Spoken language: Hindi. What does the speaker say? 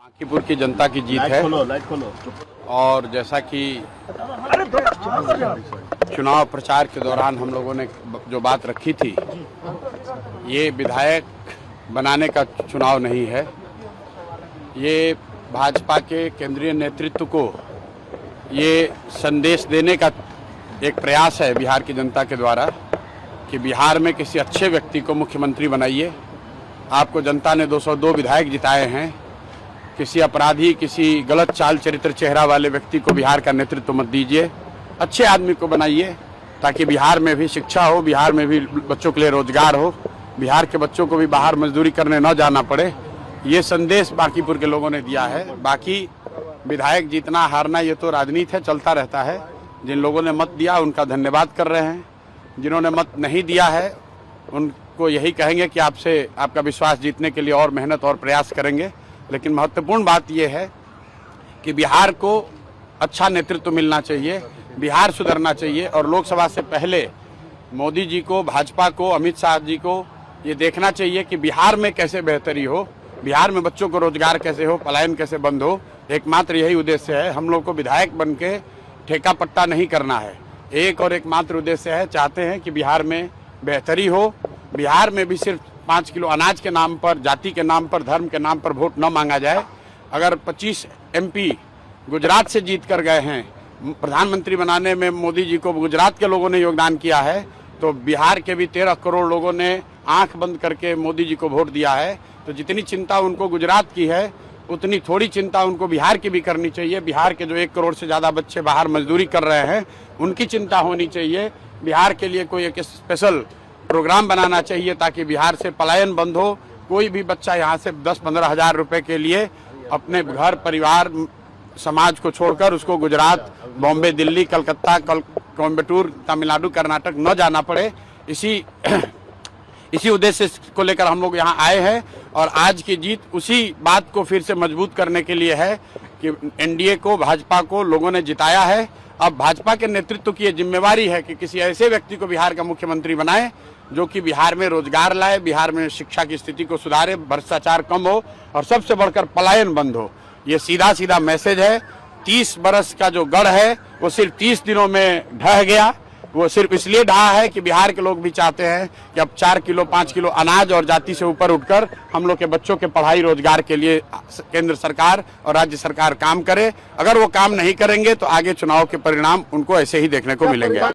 बांकीपुर की जनता की जीत है। लाइट खोलो। और जैसा कि चुनाव प्रचार के दौरान हम लोगों ने जो बात रखी थी, ये विधायक बनाने का चुनाव नहीं है। ये भाजपा के केंद्रीय नेतृत्व को ये संदेश देने का एक प्रयास है बिहार की जनता के द्वारा कि बिहार में किसी अच्छे व्यक्ति को मुख्यमंत्री बनाइए। आपको जनता ने 202 विधायक जिताए हैं। किसी अपराधी, किसी गलत चाल चरित्र चेहरा वाले व्यक्ति को बिहार का नेतृत्व मत दीजिए। अच्छे आदमी को बनाइए ताकि बिहार में भी शिक्षा हो, बिहार में भी बच्चों के लिए रोजगार हो, बिहार के बच्चों को भी बाहर मजदूरी करने न जाना पड़े। ये संदेश बांकीपुर के लोगों ने दिया है। बाकी विधायक जीतना हारना ये तो राजनीति है, चलता रहता है। जिन लोगों ने मत दिया उनका धन्यवाद कर रहे हैं। जिन्होंने मत नहीं दिया है उनको यही कहेंगे कि आपसे आपका विश्वास जीतने के लिए और मेहनत और प्रयास करेंगे। लेकिन महत्वपूर्ण बात यह है कि बिहार को अच्छा नेतृत्व मिलना चाहिए, बिहार सुधरना चाहिए। और लोकसभा से पहले मोदी जी को, भाजपा को, अमित शाह जी को ये देखना चाहिए कि बिहार में कैसे बेहतरी हो, बिहार में बच्चों को रोजगार कैसे हो, पलायन कैसे बंद हो। एकमात्र यही उद्देश्य है। हम लोग को विधायक बन के ठेका पट्टा नहीं करना है। एक और एकमात्र उद्देश्य है, चाहते हैं कि बिहार में बेहतरी हो। बिहार में भी सिर्फ 5 किलो अनाज के नाम पर, जाति के नाम पर, धर्म के नाम पर वोट न मांगा जाए। अगर 25 MP गुजरात से जीत कर गए हैं, प्रधानमंत्री बनाने में मोदी जी को गुजरात के लोगों ने योगदान किया है, तो बिहार के भी 13 करोड़ लोगों ने आंख बंद करके मोदी जी को वोट दिया है। तो जितनी चिंता उनको गुजरात की है, उतनी थोड़ी चिंता उनको बिहार की भी करनी चाहिए। बिहार के जो 1 करोड़ से ज़्यादा बच्चे बाहर मजदूरी कर रहे हैं, उनकी चिंता होनी चाहिए। बिहार के लिए कोई एक स्पेशल प्रोग्राम बनाना चाहिए ताकि बिहार से पलायन बंद हो। कोई भी बच्चा यहाँ से 10-15 हज़ार रुपए के लिए अपने घर, परिवार, समाज को छोड़कर उसको गुजरात, बॉम्बे, दिल्ली, कलकत्ता, कोयम्बटूर, तमिलनाडु, कर्नाटक न जाना पड़े। इसी उद्देश्य को लेकर हम लोग यहाँ आए हैं। और आज की जीत उसी बात को फिर से मजबूत करने के लिए है कि NDA को, भाजपा को लोगों ने जिताया है। अब भाजपा के नेतृत्व की ये जिम्मेवारी है कि किसी ऐसे व्यक्ति को बिहार का मुख्यमंत्री बनाए जो कि बिहार में रोजगार लाए, बिहार में शिक्षा की स्थिति को सुधारे, भ्रष्टाचार कम हो और सबसे बढ़कर पलायन बंद हो। ये सीधा सीधा मैसेज है। 30 बरस का जो गढ़ है वो सिर्फ 30 दिनों में ढह गया। वो सिर्फ इसलिए ढहा है कि बिहार के लोग भी चाहते हैं कि अब 4 किलो 5 किलो अनाज और जाति से ऊपर उठकर हम लोग के बच्चों के पढ़ाई रोजगार के लिए केंद्र सरकार और राज्य सरकार काम करे। अगर वो काम नहीं करेंगे तो आगे चुनाव के परिणाम उनको ऐसे ही देखने को मिलेंगे।